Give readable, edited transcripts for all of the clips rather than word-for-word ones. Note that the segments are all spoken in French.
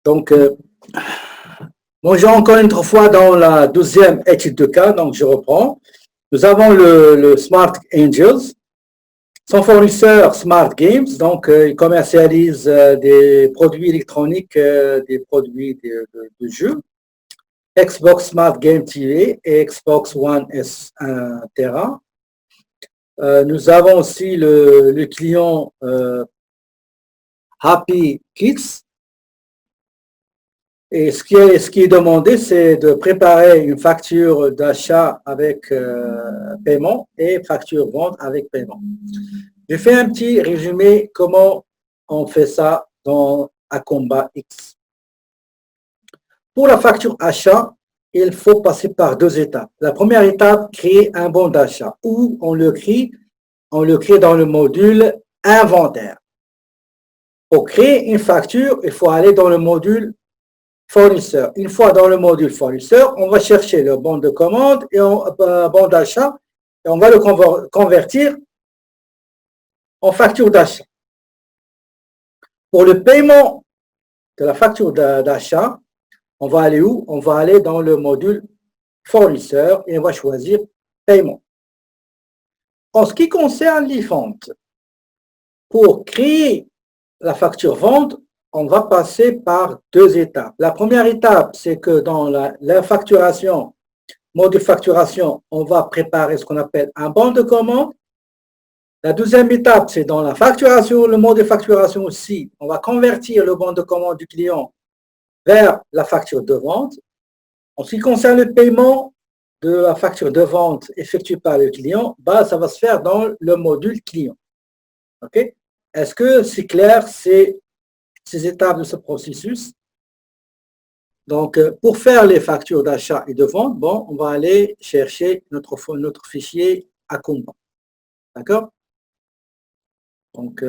Donc, bonjour encore une autre fois dans la 12e étude de cas, donc je reprends. Nous avons le Smart Angels, son fournisseur Smart Games, donc il commercialise des produits électroniques, des produits de jeux, Xbox Smart Game TV et Xbox One S1 Tera. Nous avons aussi le client Happy Kids. Et ce qui est demandé, c'est de préparer une facture d'achat avec paiement et facture vente avec paiement. Je fais un petit résumé comment on fait ça dans Acomba X. Pour la facture achat, il faut passer par deux étapes. La première étape, créer un bon d'achat où on le crée dans le module inventaire. Pour créer une facture, il faut aller dans le module fournisseur. Une fois dans le module fournisseur, on va chercher le bon de commande et bon d'achat et on va le convertir en facture d'achat. Pour le paiement de la facture d'achat, on va aller où? On va aller dans le module fournisseur et on va choisir paiement. En ce qui concerne les ventes, pour créer la facture vente, on va passer par deux étapes. La première étape, c'est que dans la facturation, module facturation, on va préparer ce qu'on appelle un bon de commande. La deuxième étape, c'est dans la facturation, le module facturation aussi, on va convertir le bon de commande du client vers la facture de vente. En ce qui concerne le paiement de la facture de vente effectuée par le client, ça va se faire dans le module client. OK? Est-ce que c'est clair, ces étapes de ce processus? Donc, pour faire les factures d'achat et de vente, on va aller chercher notre fichier Acomba. D'accord? Donc,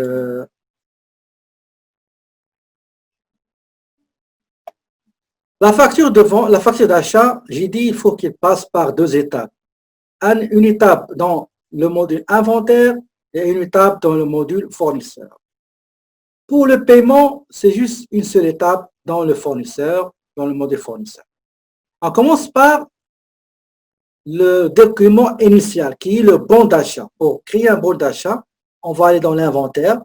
la facture de vente, la facture d'achat, j'ai dit il faut qu'il passe par deux étapes. Une étape dans le module inventaire et une étape dans le module fournisseur. Pour le paiement, c'est juste une seule étape dans le fournisseur, dans le module fournisseur. On commence par le document initial qui est le bon d'achat. Pour créer un bon d'achat, on va aller dans l'inventaire,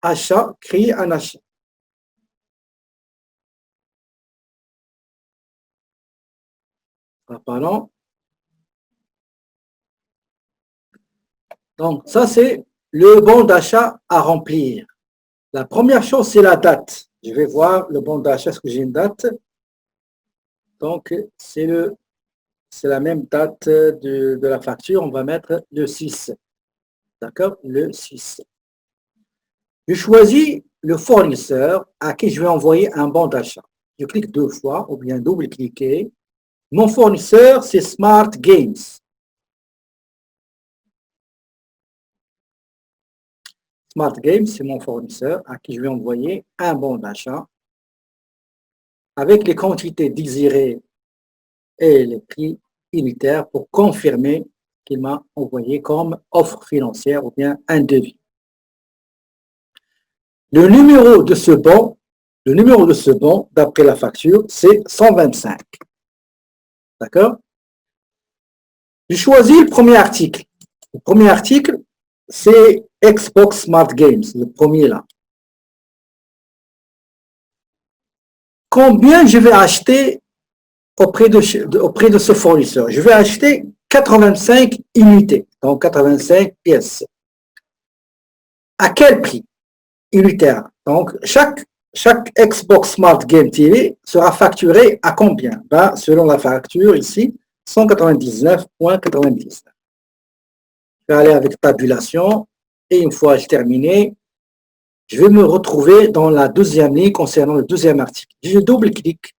achat, créer un achat. Pardon. Donc, ça, c'est le bon d'achat à remplir. La première chose, c'est la date. Je vais voir le bon d'achat, est-ce que j'ai une date? Donc, c'est la même date de la facture. On va mettre le 6. D'accord? Le 6. Je choisis le fournisseur à qui je vais envoyer un bon d'achat. Je clique deux fois ou bien double-cliquer. Mon fournisseur, c'est Smart Games. Smart Games, c'est mon fournisseur à qui je vais envoyer un bon d'achat avec les quantités désirées et les prix unitaires pour confirmer qu'il m'a envoyé comme offre financière ou bien un devis. Le numéro de ce bon, d'après la facture, c'est 125. D'accord? Je choisis le premier article. Le premier article, c'est Xbox Smart Games, le premier là. Combien je vais acheter auprès de ce fournisseur? Je vais acheter 85 unités, donc 85 pièces. À quel prix unitaire? Donc, chaque Xbox Smart Game TV sera facturé à combien? Selon la facture ici, 199,99. Je vais aller avec tabulation et une fois terminé, je vais me retrouver dans la deuxième ligne concernant le deuxième article. Je double-clique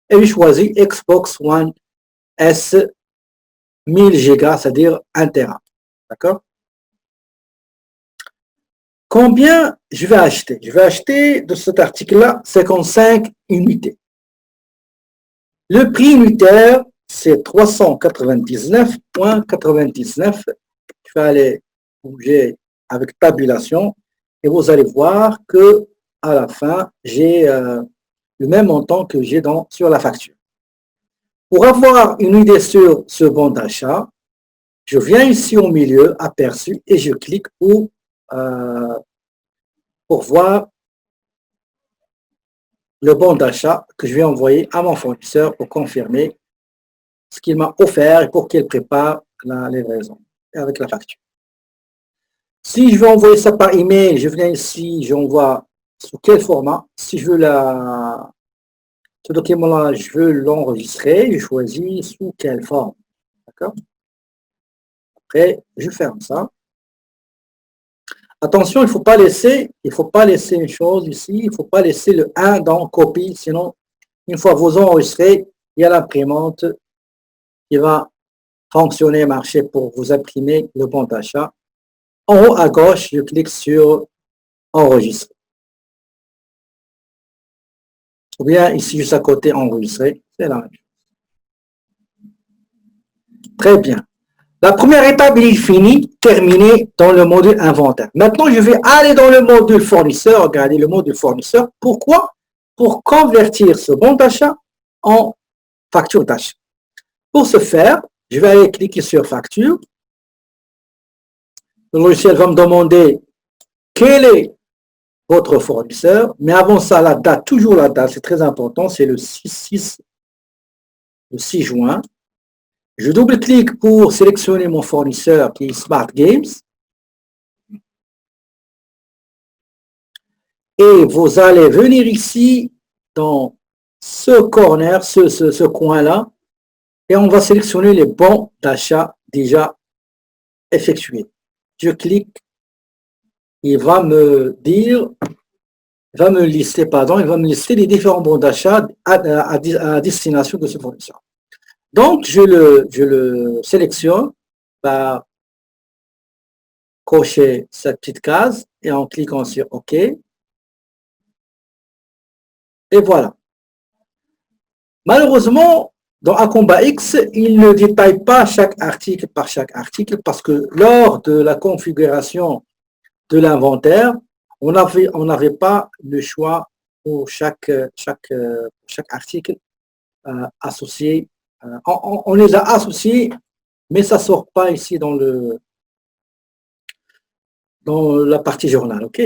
et je choisis Xbox One S 1000 Go, c'est-à-dire 1 Tera. D'accord? Combien je vais acheter? Je vais acheter de cet article-là 55 unités. Le prix unitaire, c'est 399,99. Je vais aller bouger avec tabulation et vous allez voir que à la fin, j'ai le même montant que j'ai sur la facture. Pour avoir une idée sur ce bon d'achat, je viens ici au milieu, aperçu, et je clique pour voir le bon d'achat que je vais envoyer à mon fournisseur pour confirmer ce qu'il m'a offert et pour qu'il prépare la livraison avec la facture. Si je veux envoyer ça par email, je viens ici, j'envoie sous quel format. Si je veux ce document-là, je veux l'enregistrer, je choisis sous quelle forme. D'accord? Après, je ferme ça. Attention, il ne faut pas laisser une chose ici, il ne faut pas laisser le 1 dans copie, sinon, une fois vous enregistrez, il y a l'imprimante qui va fonctionner, marcher pour vous imprimer le bon d'achat. En haut à gauche, je clique sur enregistrer. Ou bien ici, juste à côté, enregistrer, c'est la même chose. Très bien. La première étape est finie, terminée dans le module inventaire. Maintenant, je vais aller dans le module fournisseur. Regardez le module fournisseur. Pourquoi? Pour convertir ce bon d'achat en facture d'achat. Pour ce faire, je vais aller cliquer sur facture. Le logiciel va me demander quel est votre fournisseur. Mais avant ça, la date, toujours la date, c'est très important. C'est le 6 juin. Je double-clique pour sélectionner mon fournisseur qui est Smart Games. Et vous allez venir ici dans ce corner, ce coin-là, et on va sélectionner les bons d'achat déjà effectués. Je clique, il va me lister les différents bons d'achat à destination de ce fournisseur. Donc, je le sélectionne par cocher cette petite case et en cliquant sur OK. Et voilà. Malheureusement, dans Acomba X, il ne détaille pas chaque article par chaque article parce que lors de la configuration de l'inventaire, on n'avait pas le choix pour chaque article associé. On les a associés, mais ça ne sort pas ici dans la partie journal. OK?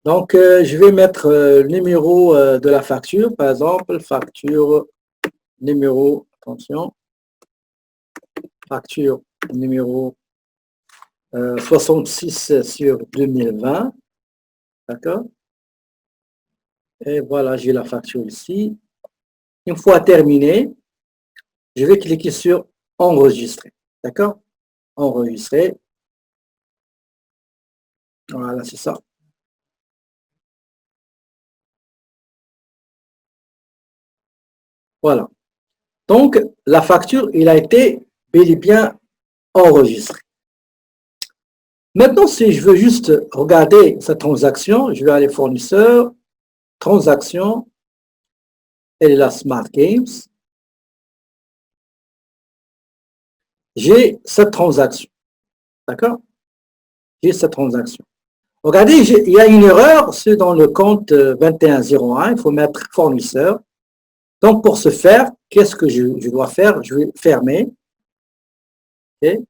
Donc, je vais mettre le numéro de la facture, par exemple, facture numéro, attention, facture numéro 66 sur 2020. D'accord? Et voilà, j'ai la facture ici. Une fois terminé, je vais cliquer sur enregistrer. D'accord? Enregistrer. Voilà, c'est ça. Voilà. Donc, la facture, il a été bel et bien enregistrée. Maintenant, si je veux juste regarder cette transaction, je vais aller fournisseur, transaction, elle est la Smart Games. J'ai cette transaction. D'accord? J'ai cette transaction. Regardez, il y a une erreur, c'est dans le compte 2101, il faut mettre fournisseur. Donc, pour ce faire, qu'est-ce que je dois faire? Je vais fermer. Okay.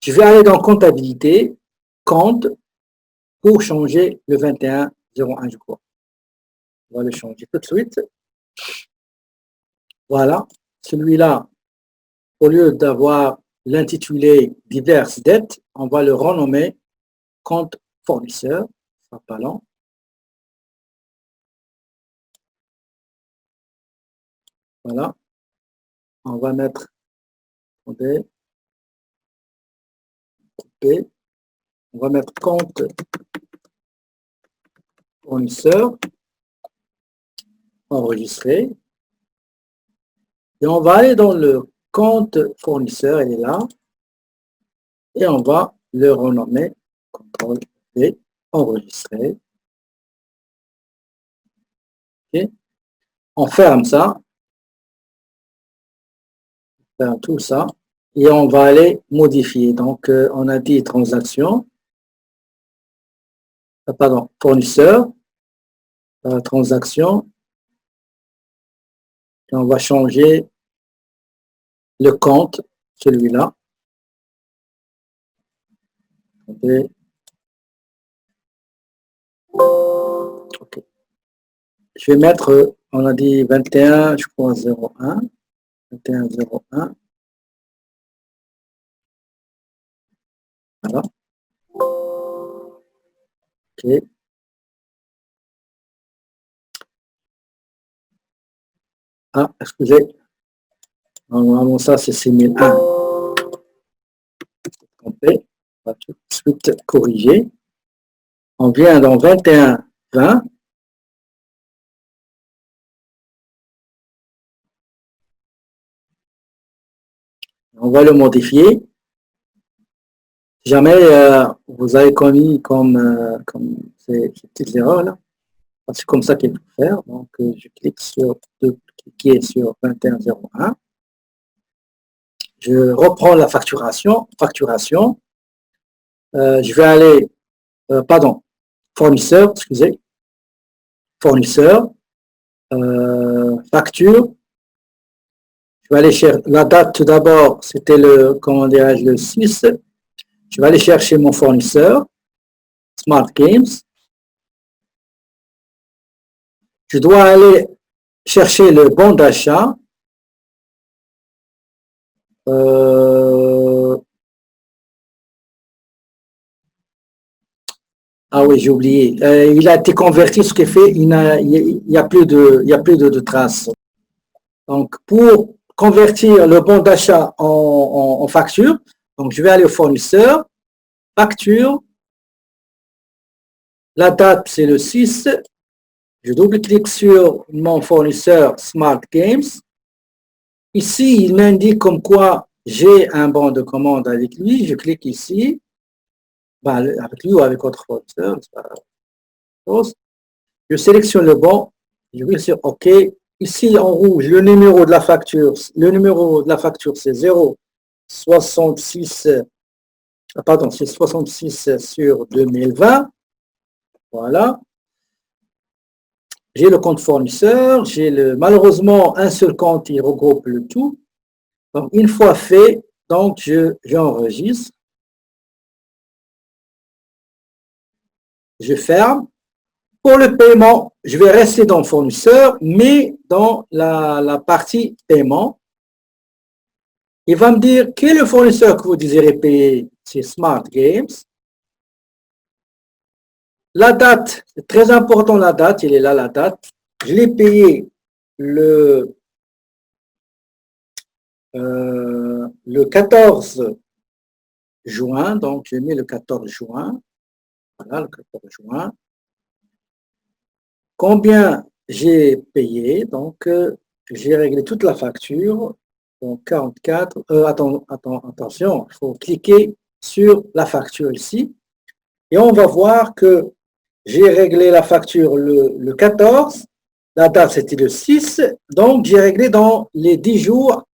Je vais aller dans comptabilité, compte, pour changer le 2101, je crois. On va le changer tout de suite. Voilà. Celui-là, au lieu d'avoir l'intitulé diverses dettes, on va le renommer compte fournisseur. Ça sera pas long. Voilà. On va mettre B. On va mettre compte fournisseur, enregistrer. Et on va aller dans le compte fournisseur, il est là. Et on va le renommer CTRL V, enregistrer. Okay. On ferme ça. On ferme tout ça. Et on va aller modifier. Donc, on a dit transaction. pardon, fournisseur, transaction, et on va changer le compte, celui-là. Okay. Je vais mettre, on a dit 21, je crois 01, 21 01. Voilà. Ok. Ah, excusez. Normalement, ça, c'est 6001. On va tout de suite corriger. On vient dans 21 20. On va le modifier. Si jamais vous avez commis comme ces petites erreurs là, c'est comme ça qu'il faut faire. Donc, je clique sur cliquer sur 2101. Je reprends la facturation. Je vais aller, pardon, fournisseur, excusez, fournisseur, facture. Je vais aller chercher la date tout d'abord, c'était le, comment dirais-je, le 6. Je vais aller chercher mon fournisseur, Smart Games. Je dois aller chercher le bon d'achat. Ah oui, j'ai oublié. Il a été converti, ce qui fait, il n'y a plus de traces. Donc, pour convertir le bon d'achat en facture, donc je vais aller au fournisseur, facture, la date c'est le 6, je double-clique sur mon fournisseur Smart Games. Ici, il m'indique comme quoi j'ai un bon de commande avec lui, je clique ici, avec lui ou avec autre fournisseur, je sélectionne le bon, je vais sur OK. Ici, en rouge, le numéro de la facture, c'est 066, pardon, c'est 66 sur 2020. Voilà. J'ai le compte fournisseur, j'ai malheureusement un seul compte, il regroupe le tout. Donc, une fois fait, donc j'enregistre. Je ferme. Pour le paiement, je vais rester dans le fournisseur, mais dans la partie paiement. Il va me dire quel est le fournisseur que vous désirez payer. C'est Smart Games. La date, c'est très important la date, il est là la date. Je l'ai payé le 14 juin, donc j'ai mis le 14 juin. Voilà, le 14 juin. Combien j'ai payé? Donc, j'ai réglé toute la facture. Donc, 44. Attention, il faut cliquer sur la facture ici. Et on va voir que j'ai réglé la facture le 14. La date, c'était le 6. Donc, j'ai réglé dans les 10 jours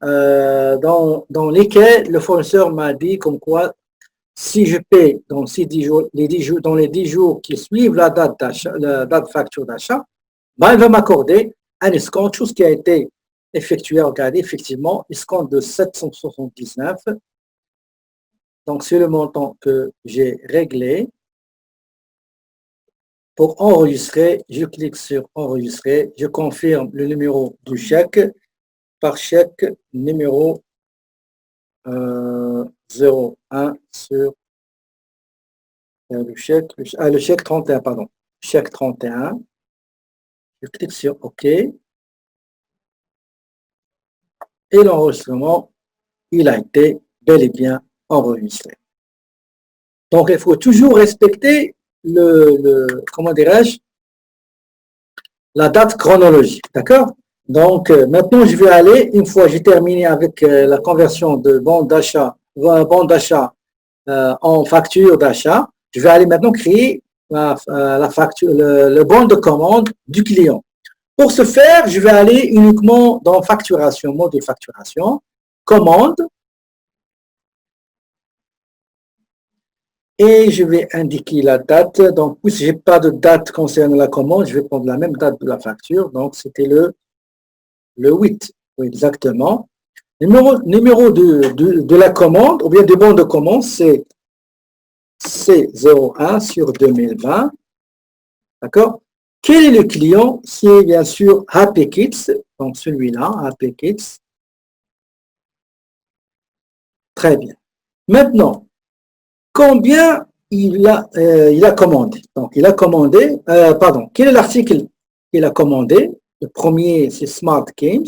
dans lesquels le fournisseur m'a dit comme quoi si je paie dans ces 10 jours, dans les 10 jours qui suivent la date facture d'achat, ben, il va m'accorder un escompte, chose qui a été effectuée, regardez, effectivement, escompte de 779. Donc, c'est le montant que j'ai réglé. Pour enregistrer, je clique sur enregistrer, je confirme le numéro du chèque par chèque numéro 01 sur le chèque 31, pardon. Chèque 31. Je clique sur OK. Et l'enregistrement, il a été bel et bien enregistré. Donc, il faut toujours respecter comment dirais-je, la date chronologique. D'accord? Donc, maintenant, je vais aller, une fois j'ai terminé avec la conversion de bon d'achat en facture d'achat, je vais aller maintenant créer la facture, le bon de commande du client. Pour ce faire, je vais aller uniquement dans facturation, mode de facturation, commande. et je vais indiquer la date. Donc, puisque je n'ai pas de date concernant la commande, je vais prendre la même date de la facture. Donc, c'était le 8, oui, exactement. Numéro de la commande, ou bien du bon de commande, c'est C01 sur 2020. D'accord? Quel est le client? C'est bien sûr Happy Kids. Donc, celui-là, Happy Kids. Très bien. Maintenant, combien il a commandé? Donc, il a commandé, pardon, quel est l'article qu'il a commandé? Le premier, c'est Smart Games.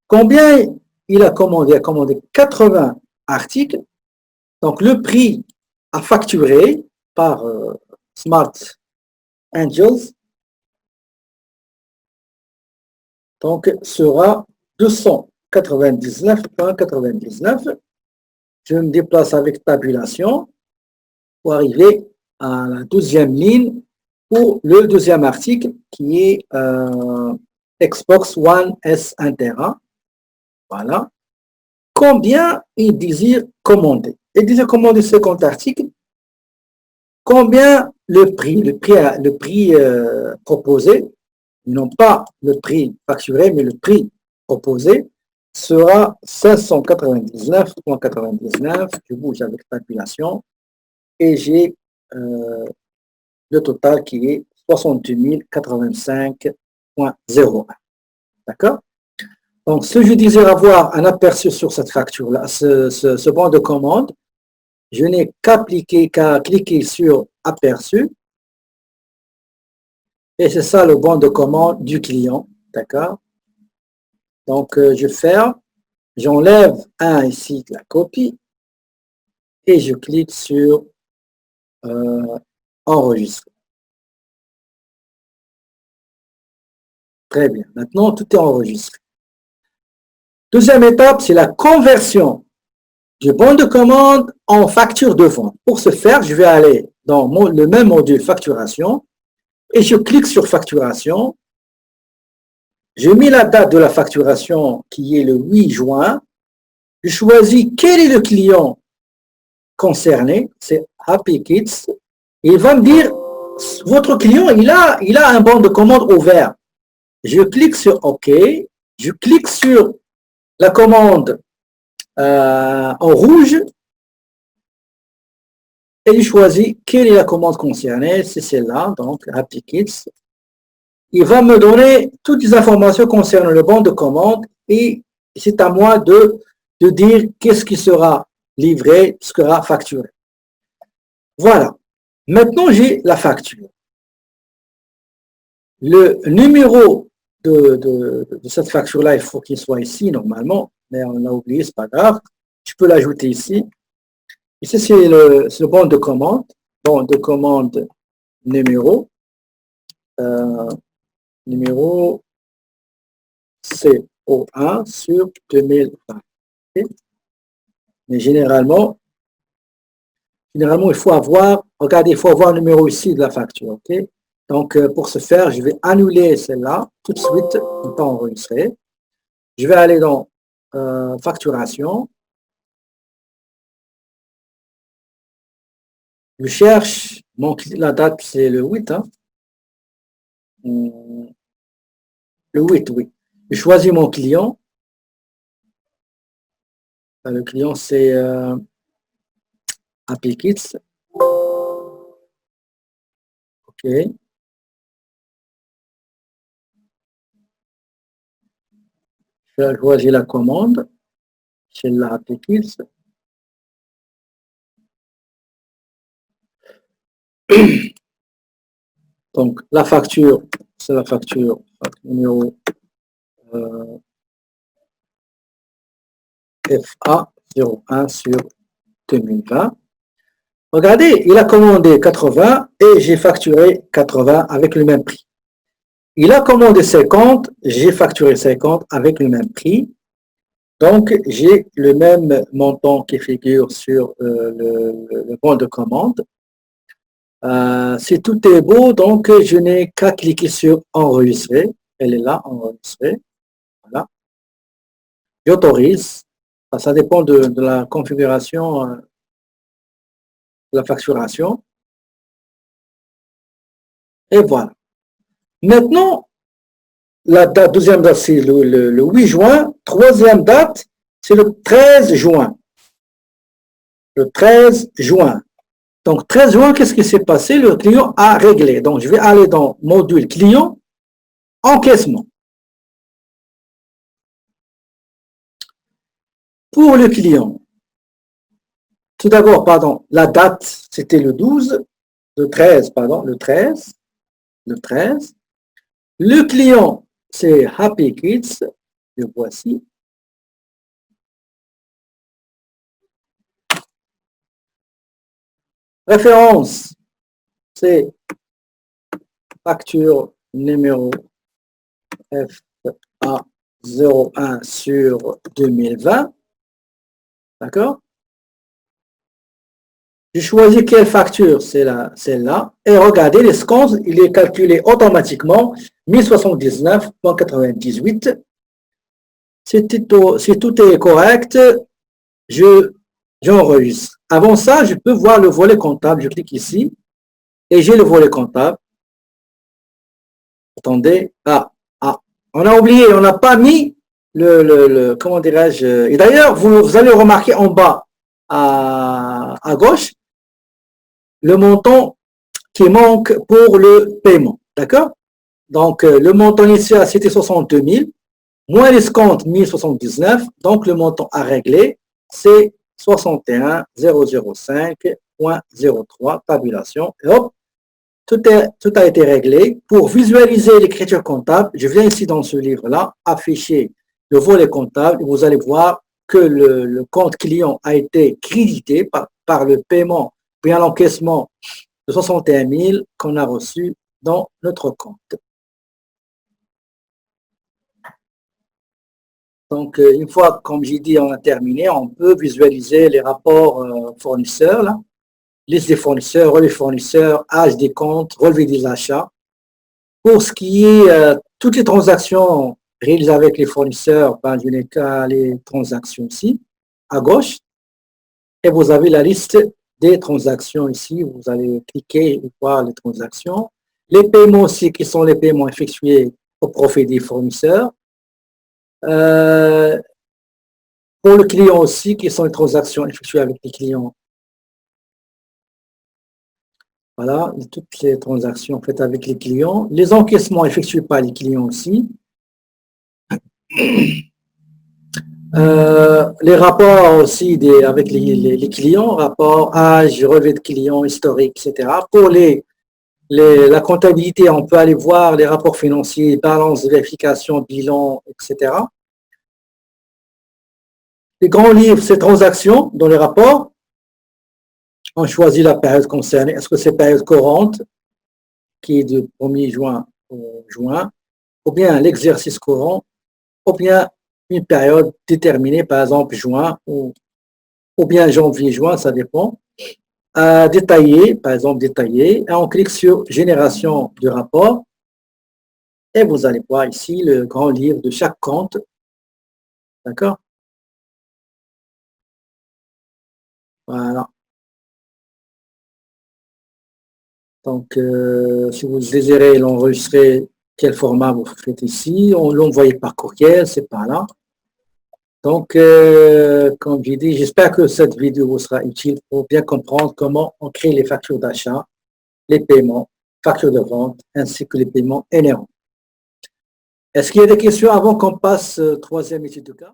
Combien il a commandé? Il a commandé 80 articles. Donc, le prix à facturer par Smart Angels donc, sera 299,99. Je me déplace avec tabulation pour arriver à la 12e ligne pour le deuxième article qui est Xbox One S 1 Tera. Voilà. Combien il désire commander? Il désire commander 50 articles. Combien le prix proposé, non pas le prix facturé, mais le prix proposé, sera 599,99. Je bouge avec calculation et j'ai le total qui est 68 085,01. D'accord? Donc, si je désire avoir un aperçu sur cette facture-là, ce bon de commande, je n'ai qu'à cliquer sur aperçu. Et c'est ça le bon de commande du client. D'accord? Donc, je ferme. J'enlève un ici de la copie. Et je clique sur enregistrer. Très bien. Maintenant, tout est enregistré. Deuxième étape, c'est la conversion du bon de commande en facture de vente. Pour ce faire, je vais aller dans le même module facturation et je clique sur facturation. Je mets la date de la facturation qui est le 8 juin. Je choisis quel est le client concerné, c'est Happy Kids. Et il va me dire, votre client, il a un bon de commande ouvert. Je clique sur OK. Je clique sur la commande en rouge et je choisis quelle est la commande concernée. C'est celle-là, donc Happy Kids. Il va me donner toutes les informations concernant le bon de commande et c'est à moi de dire qu'est-ce qui sera livré, ce qui sera facturé. Voilà. Maintenant, j'ai la facture. Le numéro de cette facture-là, il faut qu'il soit ici normalement, mais on l'a oublié, c'est pas grave. Je peux l'ajouter ici. Ici, c'est le bon de commande. Bon de commande numéro. Numéro CO1 sur 2020. Okay. Mais généralement, il faut avoir, regardez, il faut avoir le numéro ici de la facture. Okay. Donc, pour ce faire, je vais annuler celle-là tout de suite, ne pas enregistrer. Je vais aller dans facturation. Je cherche, la date c'est le 8. Hein. Le 8, oui. Je choisis mon client. Le client c'est Happy Kids. OK. Je vais choisir la commande. C'est la Happy Kids. Donc, la facture, c'est la facture numéro FA 01 sur 2020. Regardez, il a commandé 80 et j'ai facturé 80 avec le même prix. Il a commandé 50, j'ai facturé 50 avec le même prix. Donc, j'ai le même montant qui figure sur le bon de commande. Si tout est beau, donc je n'ai qu'à cliquer sur enregistrer. Elle est là, enregistrer. Voilà. J'autorise. Ça dépend de la configuration de la facturation. Et voilà. Maintenant, la date, deuxième date, c'est le 8 juin. Troisième date, c'est le 13 juin. Le 13 juin. Donc, 13 juin, qu'est-ce qui s'est passé? Le client a réglé. Donc, je vais aller dans module client, encaissement. Pour le client, tout d'abord, pardon, la date, c'était le 12, le 13, pardon, le 13. Le client, c'est Happy Kids, le voici. Référence, c'est facture numéro FA01 sur 2020. D'accord? Je choisis quelle facture, c'est celle-là. Et regardez, l'escompte, il est calculé automatiquement, 1079,98. Si tout est correct, j'enregistre. Avant ça, je peux voir le volet comptable. Je clique ici et j'ai le volet comptable. Attendez. On a oublié, on n'a pas mis comment dirais-je. Et d'ailleurs, vous allez remarquer en bas à gauche, le montant qui manque pour le paiement. D'accord? Donc, le montant initial, c'était 62 000, moins l'escompte 1079. Donc, le montant à régler, c'est 61 005.03, tabulation. Et hop, tout a été réglé. Pour visualiser l'écriture comptable, je viens ici dans ce livre-là, afficher le volet comptable. Et vous allez voir que le compte client a été crédité par le paiement, bien l'encaissement de 61 000 qu'on a reçu dans notre compte. Donc, une fois, comme j'ai dit, on a terminé, on peut visualiser les rapports fournisseurs, là. Liste des fournisseurs, relevé fournisseurs, âge des comptes, relevé des achats. Pour ce qui est toutes les transactions réalisées avec les fournisseurs, ben, je n'ai qu'à les transactions ici, à gauche. Et vous avez la liste des transactions ici. Vous allez cliquer et voir les transactions. Les paiements aussi, qui sont les paiements effectués au profit des fournisseurs. Pour le client aussi, qui sont les transactions effectuées avec les clients. Voilà, toutes les transactions faites avec les clients. Les encaissements effectués par les clients aussi. Les rapports aussi avec les clients, rapport âge, relevé de clients, historique, etc. Pour la comptabilité, on peut aller voir les rapports financiers, balance de vérification, bilan, etc. Les grands livres, ces transactions dans les rapports. On choisit la période concernée. Est-ce que c'est période courante, qui est de 1er juin au juin, ou bien l'exercice courant, ou bien une période déterminée, par exemple juin, ou bien janvier-juin, ça dépend. Détaillé, par exemple détaillé, et on clique sur génération de rapport, et vous allez voir ici le grand livre de chaque compte. D'accord? Voilà. Donc, si vous désirez l'enregistrer, quel format vous faites ici? On l'envoie par courriel, c'est par là. Donc, comme j'ai dit, j'espère que cette vidéo vous sera utile pour bien comprendre comment on crée les factures d'achat, les paiements, factures de vente, ainsi que les paiements inhérents. Est-ce qu'il y a des questions avant qu'on passe troisième étude de cas?